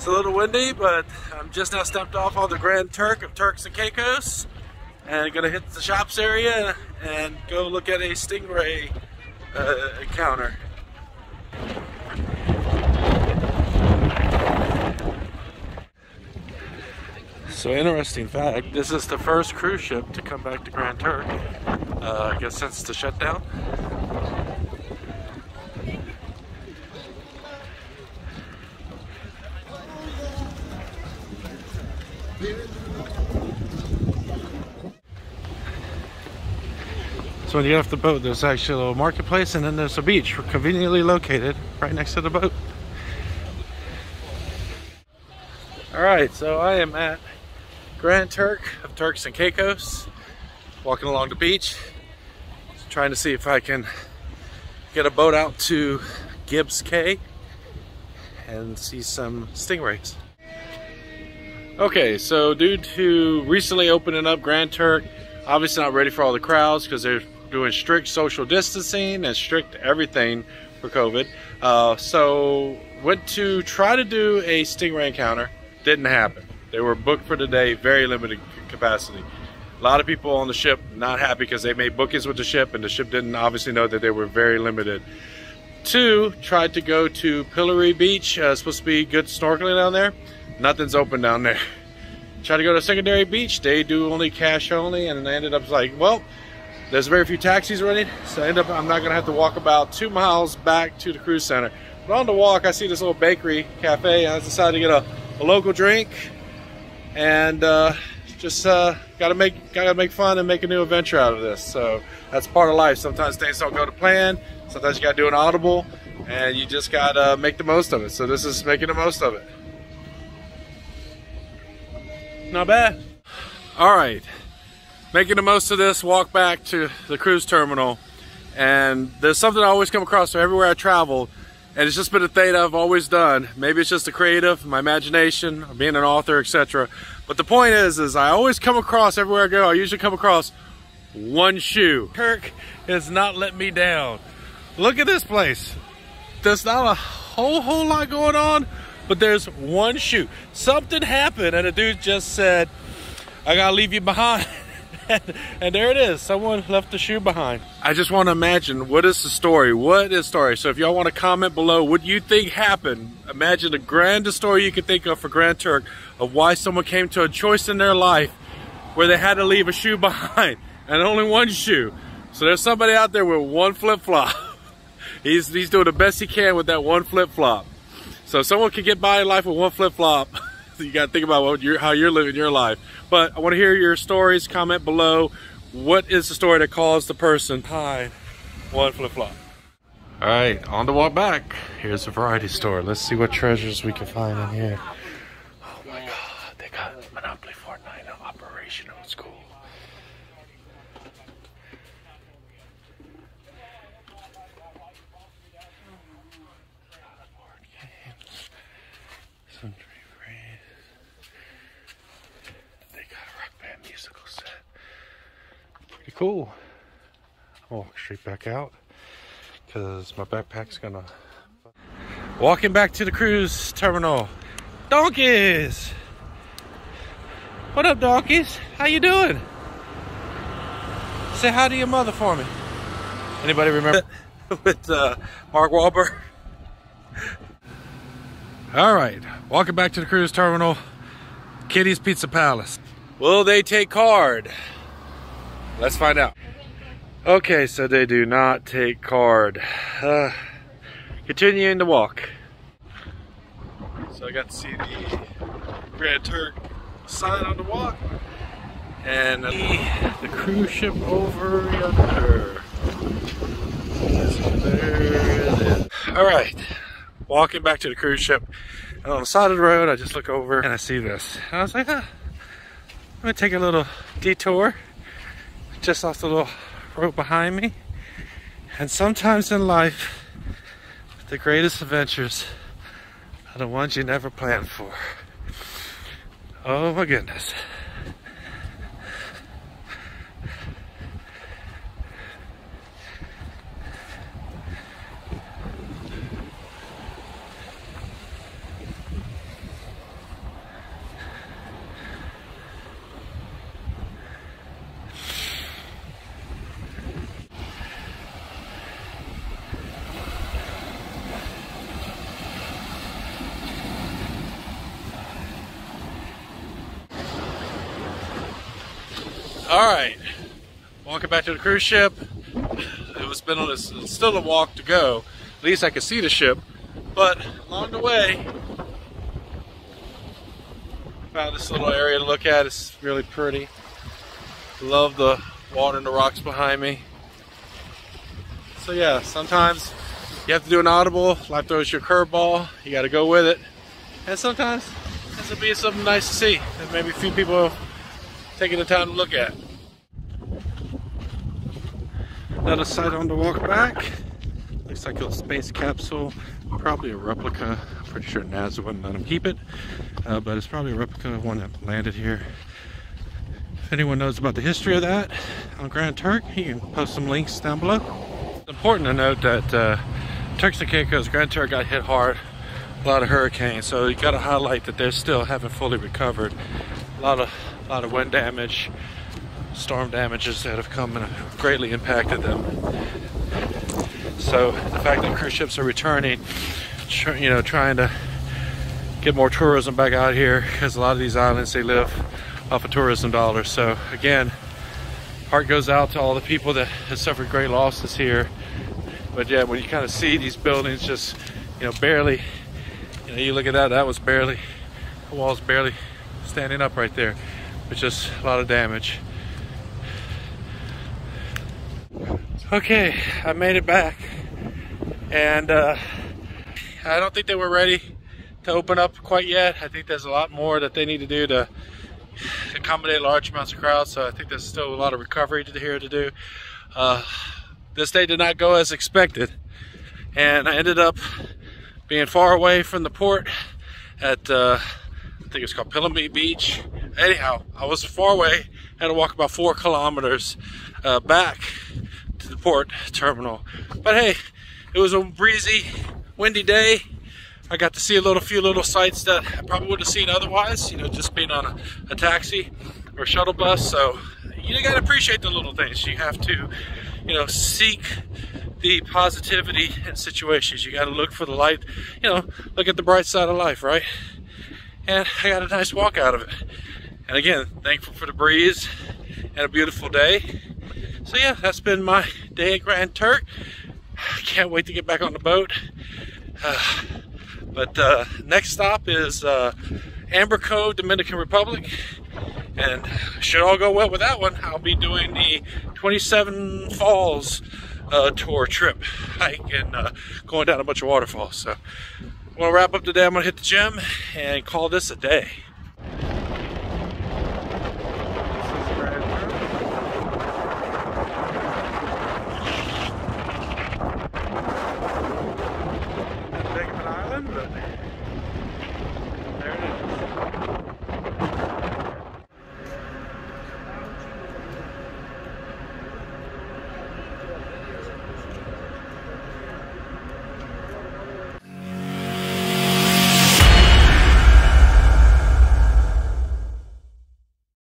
It's a little windy, but I'm just now stepped off on the Grand Turk of Turks and Caicos and gonna hit the shops area and go look at a stingray encounter. So interesting fact, this is the first cruise ship to come back to Grand Turk, I guess since the shutdown. So when you get off the boat, there's actually a little marketplace, and then there's a beach conveniently located right next to the boat. Alright, so I am at Grand Turk of Turks and Caicos, walking along the beach, trying to see if I can get a boat out to Gibbs Cay and see some stingrays. Okay, so due to recently opening up Grand Turk, obviously not ready for all the crowds because they're doing strict social distancing and strict everything for COVID. So went to try to do a stingray encounter. Didn't happen. They were booked for today, very limited capacity. A lot of people on the ship not happy because they made bookings with the ship and the ship didn't obviously know that they were very limited. Two, tried to go to Pillory Beach. Supposed to be good snorkeling down there. Nothing's open down there. Tried to go to Secondary Beach. They do only cash only, and I ended up like, well, there's very few taxis running, so I end up I'm not gonna have to walk about 2 miles back to the cruise center. But on the walk, I see this little bakery cafe. I decided to get a local drink, and just gotta make fun and make a new adventure out of this. So that's part of life. Sometimes things don't go to plan. Sometimes you gotta do an audible, and you just gotta make the most of it. So this is making the most of it. Not bad. All right, making the most of this walk back to the cruise terminal, and there's something I always come across everywhere I travel, and it's just been a thing that I've always done. Maybe it's just the creative, my imagination, being an author, etc. But the point is I always come across, everywhere I go, I usually come across one shoe. Turk has not let me down. Look at this place. There's not a whole lot going on, but there's one shoe. Something happened and a dude just said, I gotta leave you behind. And there it is. Someone left the shoe behind. I just want to imagine, what is the story? What is the story? So if y'all want to comment below what you think happened, imagine the grandest story you could think of for Grand Turk of why someone came to a choice in their life where they had to leave a shoe behind, and only one shoe. So there's somebody out there with one flip-flop. He's doing the best he can with that one flip-flop. So if someone can get by in life with one flip-flop, you got to think about how you're living your life. But I want to hear your stories. Comment below. What is the story that caused the person behind one flip-flop? All right, on the walk back. Here's a variety store. Let's see what treasures we can find in here. Oh my God, they got Monopoly Fortnite in operation. It's cool. Pretty cool. I'll walk straight back out because my backpack's gonna... Walking back to the cruise terminal. Donkeys! What up, donkeys? How you doing? Say hi to your mother for me. Anybody remember with Mark Wahlberg? All right, walking back to the cruise terminal. Kitty's Pizza Palace. Will they take card? Let's find out. Okay, so they do not take card. Continuing to walk. So I got to see the Grand Turk sign on the walk, and the cruise ship over yonder. So there it is. All right, walking back to the cruise ship, and on the side of the road, I just look over and I see this. And I was like, I'm gonna take a little detour just off the little road behind me. And sometimes in life, the greatest adventures are the ones you never planned for. Oh my goodness. Alright, walking back to the cruise ship. It's still a walk to go. At least I can see the ship. But along the way, found this little area to look at. It's really pretty. Love the water and the rocks behind me. So yeah, sometimes you have to do an audible. Life throws you a curveball. You got to go with it. And sometimes this will be something nice to see that maybe a few people taking the time to look at. Another site on the walk back. Looks like a space capsule. Probably a replica. I'm pretty sure NASA wouldn't let them keep it. But it's probably a replica of one that landed here. If anyone knows about the history of that on Grand Turk, you can post some links down below. It's important to note that Turks and Caicos, Grand Turk got hit hard. A lot of hurricanes, so you got to highlight that they still haven't fully recovered. A lot of wind damage, storm damages that have come and have greatly impacted them. So the fact that cruise ships are returning, trying to get more tourism back out here, because a lot of these islands, they live off of tourism dollars. So again, heart goes out to all the people that have suffered great losses here. But yeah, when you kind of see these buildings just, barely, you look at that, that was barely, the wall's barely standing up right there. It's just a lot of damage. Okay, I made it back, and I don't think they were ready to open up quite yet. I think there's a lot more that they need to do to accommodate large amounts of crowds, so I think there's still a lot of recovery here to do. This day did not go as expected, and I ended up being far away from the port at, I think it's called FormerlyME Beach. Anyhow, I was far away, had to walk about 4 kilometers back to the port terminal. But hey, it was a breezy, windy day. I got to see a few little sights that I probably would have seen otherwise, just being on a taxi or a shuttle bus. So you gotta appreciate the little things. You have to, seek the positivity in situations. You gotta look for the light, look at the bright side of life, right? And I got a nice walk out of it. And again, thankful for the breeze and a beautiful day. So yeah, that's been my day at Grand Turk. Can't wait to get back on the boat. But next stop is Amber Cove, Dominican Republic. And should all go well with that one, I'll be doing the 27 Falls tour trip, hike, and going down a bunch of waterfalls. So I'm gonna wrap up today. I'm gonna hit the gym and call this a day.